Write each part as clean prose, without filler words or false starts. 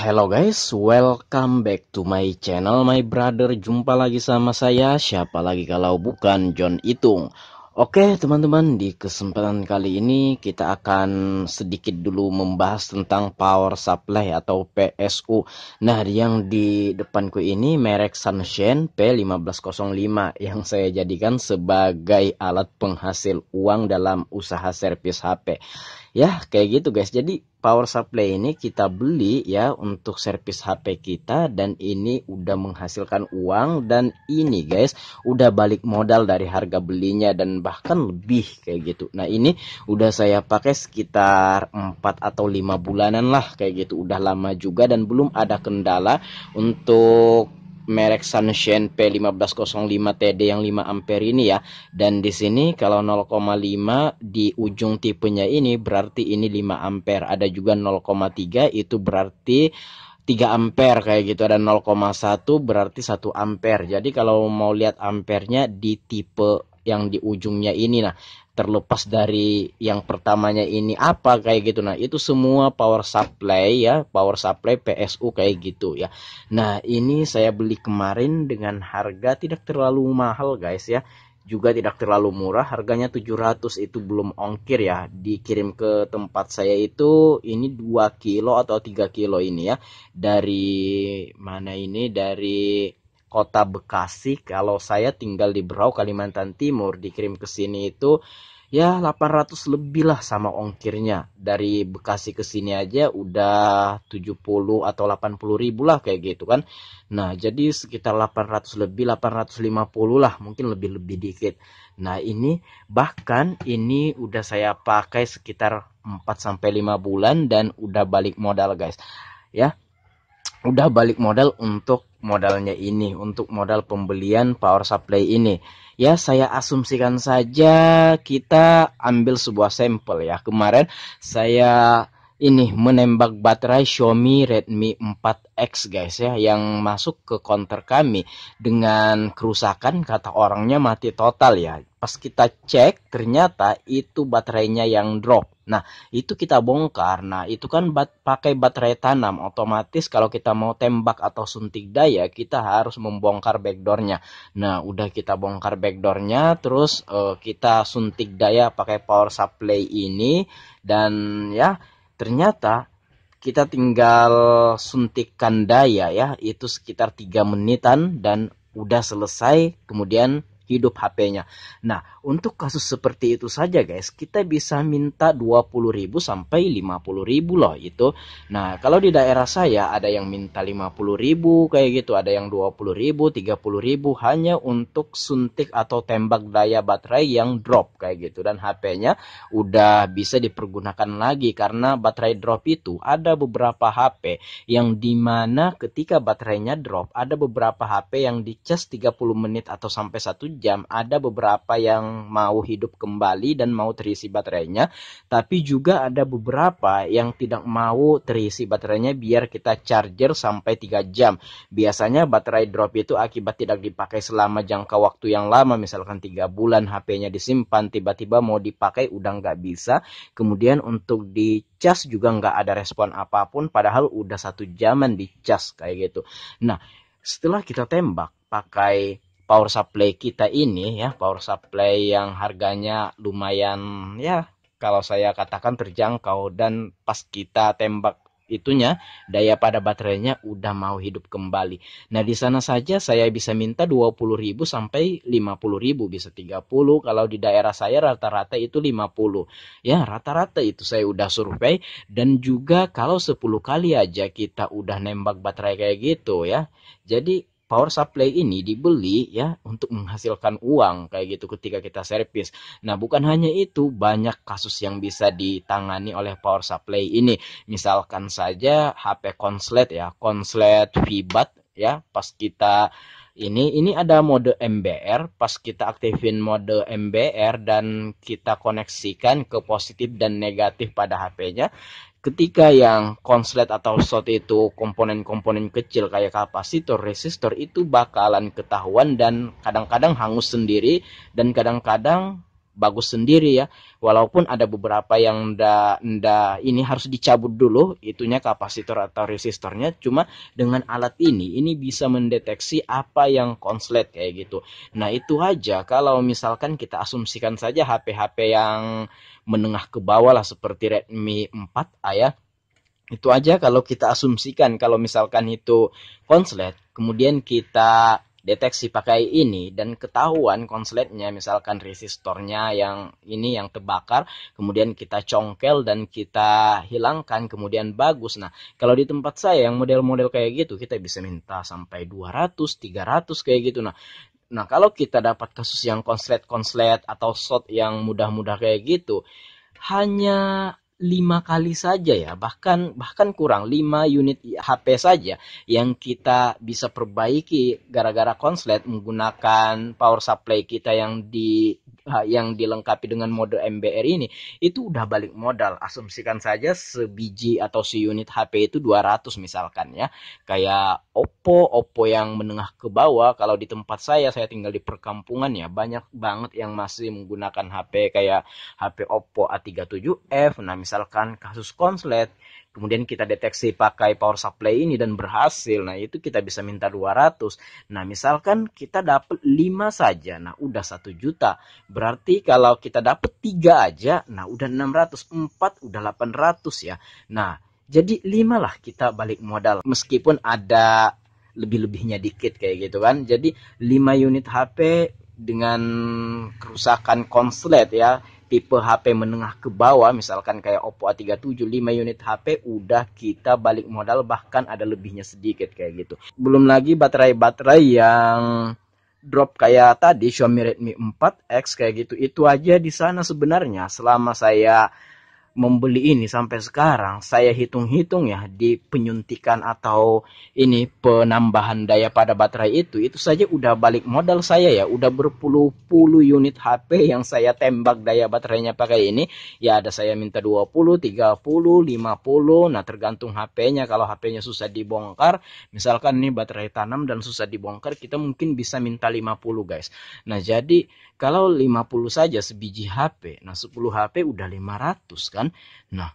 Hello guys, welcome back to my channel, my brother. Jumpa lagi sama saya, siapa lagi kalau bukan John Itung. Oke teman-teman, di kesempatan kali ini kita akan sedikit dulu membahas tentang power supply atau PSU. Nah, yang di depanku ini merek Sunshine P1505 yang saya jadikan sebagai alat penghasil uang dalam usaha servis HP. Ya, kayak gitu guys. Jadi power supply ini kita beli ya untuk servis HP kita, dan ini udah menghasilkan uang, dan ini guys udah balik modal dari harga belinya dan bahkan lebih kayak gitu. Nah, ini udah saya pakai sekitar 4 atau 5 bulanan lah kayak gitu. Udah lama juga dan belum ada kendala untuk merek Sunshine P1505 TD yang 5 ampere ini ya. Dan di sini kalau 0,5 di ujung tipenya ini berarti ini 5 ampere. Ada juga 0,3 itu berarti 3 ampere kayak gitu. Ada 0,1 berarti 1 ampere. Jadi kalau mau lihat ampernya di tipe yang di ujungnya ini, nah terlepas dari yang pertamanya ini apa kayak gitu, nah itu semua power supply ya, power supply PSU kayak gitu ya. Nah, ini saya beli kemarin dengan harga tidak terlalu mahal guys ya, juga tidak terlalu murah, harganya 700, itu belum ongkir ya. Dikirim ke tempat saya itu ini 2 kilo atau 3 kilo ini ya, dari mana ini, dari Kota Bekasi. Kalau saya tinggal di Berau, Kalimantan Timur, dikirim ke sini itu ya 800 lebih lah sama ongkirnya. Dari Bekasi ke sini aja udah 70 atau 80 ribu lah kayak gitu kan. Nah, jadi sekitar 800 lebih, 850 lah, mungkin lebih-lebih dikit. Nah, ini bahkan ini udah saya pakai sekitar 4 sampai 5 bulan dan udah balik modal guys. Ya, udah balik modal untuk modalnya ini, untuk modal pembelian power supply ini. Ya, saya asumsikan saja kita ambil sebuah sampel ya. Kemarin saya ini menembak baterai Xiaomi Redmi 4X guys ya, yang masuk ke counter kami dengan kerusakan, kata orangnya mati total ya. Pas kita cek ternyata itu baterainya yang drop. Nah, itu kita bongkar. Nah, itu kan pakai baterai tanam, otomatis kalau kita mau tembak atau suntik daya kita harus membongkar backdoornya. Nah, udah kita bongkar backdoornya, terus kita suntik daya pakai power supply ini, dan ya ternyata kita tinggal suntikan daya ya, itu sekitar 3 menitan dan udah selesai, kemudian hidup HP-nya. Nah, untuk kasus seperti itu saja guys, kita bisa minta 20.000 sampai 50.000 loh itu. Nah, kalau di daerah saya ada yang minta 50.000 kayak gitu, ada yang 20.000, 30.000 hanya untuk suntik atau tembak daya baterai yang drop kayak gitu, dan HP-nya udah bisa dipergunakan lagi. Karena baterai drop itu ada beberapa HP yang dimana ketika baterainya drop, ada beberapa HP yang dicas 30 menit atau sampai 1 jam, ada beberapa yang mau hidup kembali dan mau terisi baterainya, tapi juga ada beberapa yang tidak mau terisi baterainya biar kita charger sampai 3 jam. Biasanya baterai drop itu akibat tidak dipakai selama jangka waktu yang lama, misalkan 3 bulan HP-nya disimpan, tiba-tiba mau dipakai udah nggak bisa, kemudian untuk dicas juga nggak ada respon apapun, padahal udah 1 jaman dicas kayak gitu. Nah, setelah kita tembak pakai power supply kita ini ya, power supply yang harganya lumayan ya, kalau saya katakan terjangkau, dan pas kita tembak itunya, daya pada baterainya udah mau hidup kembali. Nah, di sana saja saya bisa minta 20.000 sampai 50.000, bisa 30. Kalau di daerah saya rata-rata itu 50. Ya, rata-rata itu saya udah survei, dan juga kalau 10 kali aja kita udah nembak baterai kayak gitu ya. Jadi power supply ini dibeli ya untuk menghasilkan uang kayak gitu ketika kita servis. Nah, bukan hanya itu, banyak kasus yang bisa ditangani oleh power supply ini. Misalkan saja HP konslet ya, konslet Vibat ya, pas kita ini ada mode MBR, pas kita aktifin mode MBR dan kita koneksikan ke positif dan negatif pada HP-nya, ketika yang konslet atau short itu komponen-komponen kecil kayak kapasitor, resistor, itu bakalan ketahuan dan kadang-kadang hangus sendiri, dan kadang-kadang bagus sendiri ya. Walaupun ada beberapa yang nda ini harus dicabut dulu itunya kapasitor atau resistornya. Cuma dengan alat ini bisa mendeteksi apa yang konslet kayak gitu. Nah itu aja. Kalau misalkan kita asumsikan saja HP-HP yang menengah ke bawah lah seperti Redmi 4A ya. Itu aja kalau kita asumsikan kalau misalkan itu konslet, kemudian kita deteksi pakai ini dan ketahuan konsletnya misalkan resistornya yang ini yang terbakar, kemudian kita congkel dan kita hilangkan kemudian bagus. Nah, kalau di tempat saya yang model-model kayak gitu kita bisa minta sampai 200, 300 kayak gitu. Nah, kalau kita dapat kasus yang konslet-konslet atau short yang mudah-mudah kayak gitu, hanya 5 kali saja ya, bahkan kurang 5 unit HP saja yang kita bisa perbaiki gara-gara konslet menggunakan power supply kita yang dilengkapi dengan mode MBR ini, itu udah balik modal. Asumsikan saja sebiji atau seunit HP itu 200 misalkan ya. Kayak Oppo yang menengah ke bawah, kalau di tempat saya tinggal di perkampungan ya, banyak banget yang masih menggunakan HP kayak HP Oppo A37F. Nah, misalkan kasus konslet, kemudian kita deteksi pakai power supply ini dan berhasil. Nah, itu kita bisa minta 200. Nah, misalkan kita dapat 5 saja. Nah, udah 1 juta. Berarti kalau kita dapat 3 aja, nah udah 600, 4 udah 800 ya. Nah, jadi 5 lah kita balik modal. Meskipun ada lebih-lebihnya dikit kayak gitu kan. Jadi 5 unit HP dengan kerusakan konslet ya, tipe HP menengah ke bawah misalkan kayak Oppo A37, 5 unit HP udah kita balik modal, bahkan ada lebihnya sedikit kayak gitu. Belum lagi baterai-baterai yang drop kayak tadi Xiaomi Redmi 4X kayak gitu. Itu aja di sana sebenarnya selama saya membeli ini sampai sekarang, saya hitung-hitung ya di penyuntikan atau ini penambahan daya pada baterai itu saja udah balik modal saya ya, udah berpuluh-puluh unit HP yang saya tembak daya baterainya pakai ini. Ya ada saya minta 20, 30, 50, nah tergantung HP-nya. Kalau HP-nya susah dibongkar, misalkan ini baterai tanam dan susah dibongkar, kita mungkin bisa minta 50 guys. Nah jadi kalau 50 saja sebiji HP, nah 10 HP udah 500 kan. Nah,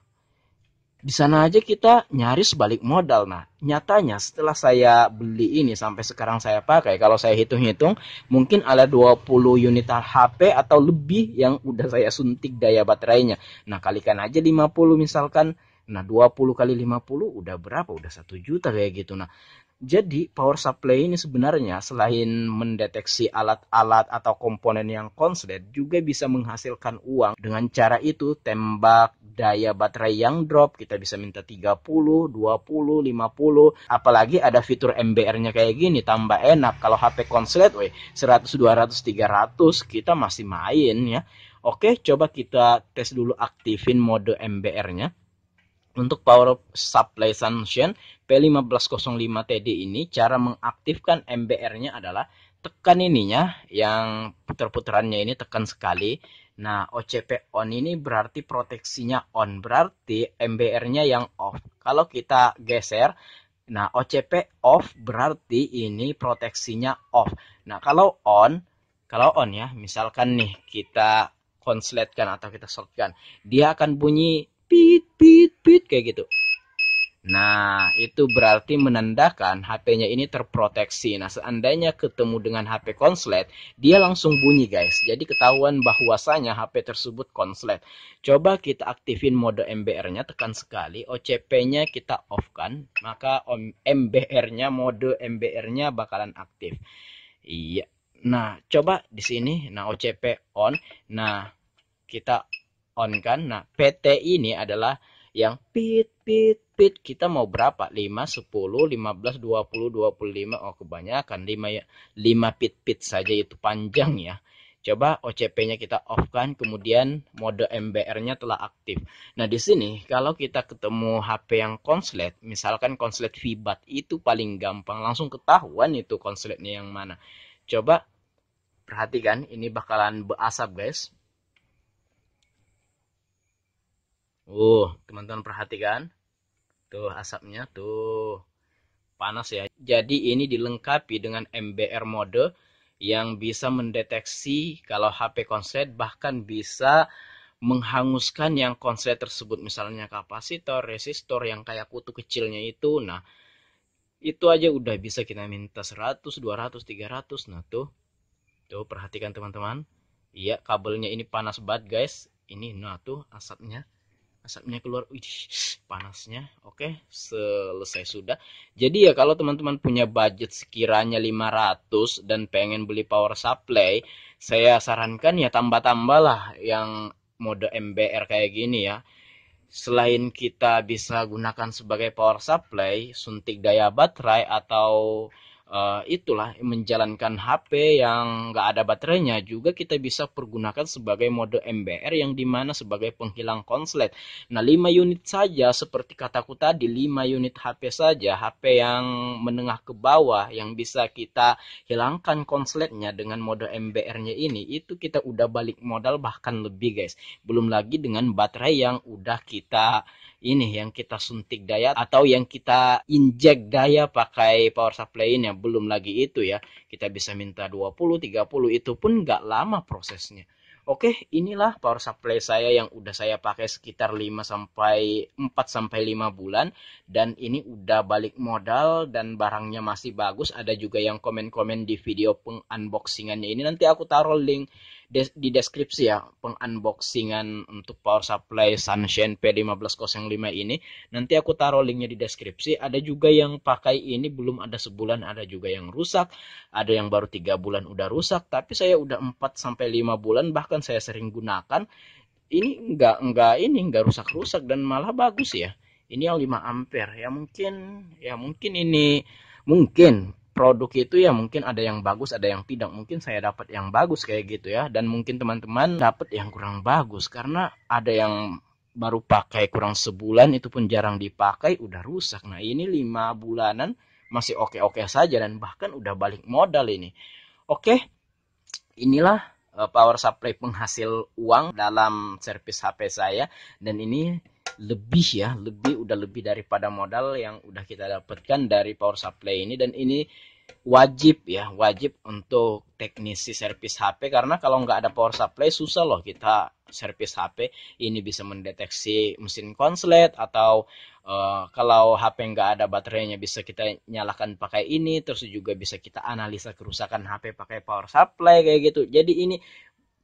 di sana aja kita nyaris balik modal. Nah, nyatanya setelah saya beli ini sampai sekarang saya pakai, kalau saya hitung-hitung, mungkin ada 20 unit HP atau lebih yang udah saya suntik daya baterainya. Nah, kalikan aja 50 misalkan. Nah, 20 kali 50 udah berapa? Udah 1 juta kayak gitu. Nah, jadi power supply ini sebenarnya selain mendeteksi alat-alat atau komponen yang konslet, juga bisa menghasilkan uang. Dengan cara itu tembak daya baterai yang drop, kita bisa minta 30, 20, 50. Apalagi ada fitur MBR-nya kayak gini, tambah enak. Kalau HP konslet, 100, 200, 300 kita masih main ya. Oke, coba kita tes dulu aktifin mode MBR-nya. Untuk power supply Sunshine P1505TD ini, cara mengaktifkan MBR-nya adalah tekan ininya, yang puter-puterannya ini tekan sekali. Nah, OCP on ini berarti proteksinya on, berarti MBR-nya yang off. Kalau kita geser, nah OCP off berarti ini proteksinya off. Nah, kalau on ya, misalkan nih kita konsletkan atau kita shortkan, dia akan bunyi pit pit pit kayak gitu. Nah, itu berarti menandakan HP-nya ini terproteksi. Nah, seandainya ketemu dengan HP konslet, dia langsung bunyi guys. Jadi ketahuan bahwasanya HP tersebut konslet. Coba kita aktifin mode MBR-nya, tekan sekali, OCP-nya kita off-kan, maka mode MBR-nya bakalan aktif. Iya. Nah, coba di sini, nah OCP on. Nah, kita on kan. Nah, PT ini adalah yang pit pit pit. Kita mau berapa? 5, 10, 15, 20, 25. Oh, kebanyakan 5 pit pit saja, itu panjang ya. Coba OCP-nya kita off kan, kemudian mode MBR-nya telah aktif. Nah, di sini kalau kita ketemu HP yang konslet, misalkan konslet Vibat, itu paling gampang langsung ketahuan itu konsletnya yang mana. Coba perhatikan, ini bakalan berasap guys. Teman-teman perhatikan. Tuh asapnya tuh panas ya. Jadi ini dilengkapi dengan MBR mode yang bisa mendeteksi kalau HP konslet, bahkan bisa menghanguskan yang konslet tersebut, misalnya kapasitor, resistor yang kayak kutu kecilnya itu. Nah, itu aja udah bisa kita minta 100, 200, 300. Nah, tuh perhatikan teman-teman. Iya, kabelnya ini panas banget, guys. Ini nah tuh asapnya keluar. Widih, panasnya. Oke, selesai sudah. Jadi ya kalau teman-teman punya budget sekiranya 500 dan pengen beli power supply, saya sarankan ya tambah-tambah lah yang mode MBR kayak gini ya. Selain kita bisa gunakan sebagai power supply, suntik daya baterai, atau itulah menjalankan HP yang nggak ada baterainya, juga kita bisa pergunakan sebagai mode MBR yang dimana sebagai penghilang konslet. Nah, 5 unit saja seperti kataku tadi, 5 unit HP saja, HP yang menengah ke bawah yang bisa kita hilangkan konsletnya dengan mode MBR-nya ini, itu kita udah balik modal bahkan lebih, guys. Belum lagi dengan baterai yang udah kita ini, yang kita suntik daya atau yang kita injek daya pakai power supply ini. Belum lagi itu ya, kita bisa minta 20, 30, itu pun nggak lama prosesnya. Oke, inilah power supply saya yang udah saya pakai sekitar 4 sampai 5 bulan, dan ini udah balik modal dan barangnya masih bagus. Ada juga yang komen-komen di video pengunboxingannya ini, nanti aku taruh link di deskripsi ya, pengunboxingan untuk power supply Sunshine P1505 ini. Nanti aku taruh linknya di deskripsi. Ada juga yang pakai ini belum ada sebulan, ada juga yang rusak, ada yang baru 3 bulan udah rusak, tapi saya udah 4 sampai 5 bulan bahkan saya sering gunakan. Ini enggak rusak-rusak dan malah bagus ya. Ini yang 5 ampere. Ya mungkin ini mungkin produk itu ya mungkin ada yang bagus, ada yang tidak. Mungkin saya dapat yang bagus kayak gitu ya, dan mungkin teman-teman dapat yang kurang bagus karena ada yang baru pakai kurang sebulan, itu pun jarang dipakai udah rusak. Nah, ini 5 bulanan masih oke-oke saja dan bahkan udah balik modal ini. Oke, inilah power supply penghasil uang dalam servis HP saya, dan ini udah lebih daripada modal yang udah kita dapatkan dari power supply ini. Dan ini wajib untuk teknisi servis HP, karena kalau nggak ada power supply susah loh kita servis HP. Ini bisa mendeteksi mesin konslet, atau kalau HP nggak ada baterainya bisa kita nyalakan pakai ini, terus juga bisa kita analisa kerusakan HP pakai power supply kayak gitu. Jadi ini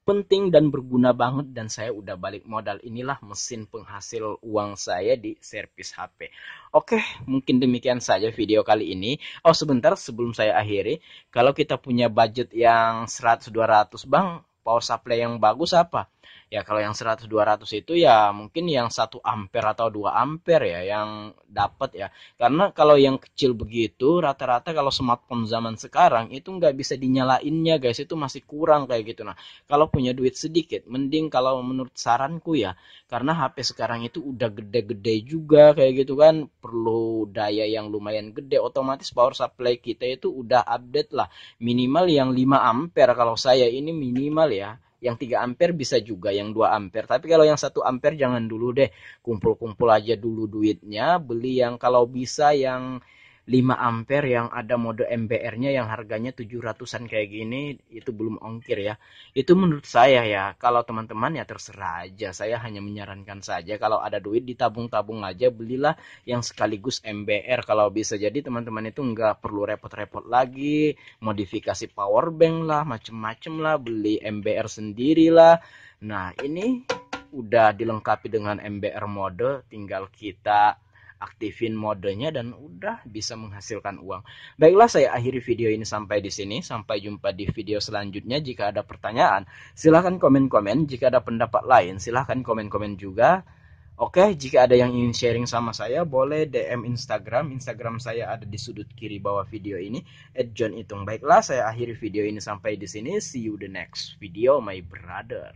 penting dan berguna banget, dan saya udah balik modal. Inilah mesin penghasil uang saya di servis HP. Oke, mungkin demikian saja video kali ini. Oh, sebentar sebelum saya akhiri, kalau kita punya budget yang 100-200, Bang, power supply yang bagus apa? Ya kalau yang 100-200 itu ya mungkin yang 1 ampere atau 2 ampere ya yang dapat ya. Karena kalau yang kecil begitu rata-rata kalau smartphone zaman sekarang itu nggak bisa dinyalainnya, guys, itu masih kurang kayak gitu. Nah, kalau punya duit sedikit mending, kalau menurut saranku ya, karena HP sekarang itu udah gede-gede juga kayak gitu kan, perlu daya yang lumayan gede, otomatis power supply kita itu udah update lah, minimal yang 5 ampere. Kalau saya ini minimal ya, yang 3 ampere bisa juga yang 2 ampere, tapi kalau yang 1 ampere jangan dulu deh. Kumpul-kumpul aja dulu duitnya, beli yang kalau bisa yang 5 ampere yang ada mode MBR-nya yang harganya 700-an kayak gini, itu belum ongkir ya. Itu menurut saya ya. Kalau teman-teman ya terserah aja. Saya hanya menyarankan saja, kalau ada duit ditabung-tabung aja, belilah yang sekaligus MBR kalau bisa. Jadi teman-teman itu nggak perlu repot-repot lagi, modifikasi power bank lah, macem-macem lah, beli MBR sendirilah. Nah, ini udah dilengkapi dengan MBR mode, tinggal kita aktifin modenya dan udah bisa menghasilkan uang. Baiklah, saya akhiri video ini sampai di sini. Sampai jumpa di video selanjutnya. Jika ada pertanyaan, silahkan komen-komen. Jika ada pendapat lain, silahkan komen-komen juga. Oke, jika ada yang ingin sharing sama saya, boleh DM Instagram. Instagram saya ada di sudut kiri bawah video ini, @johnitung. Baiklah, saya akhiri video ini sampai di sini. See you the next video, my brother.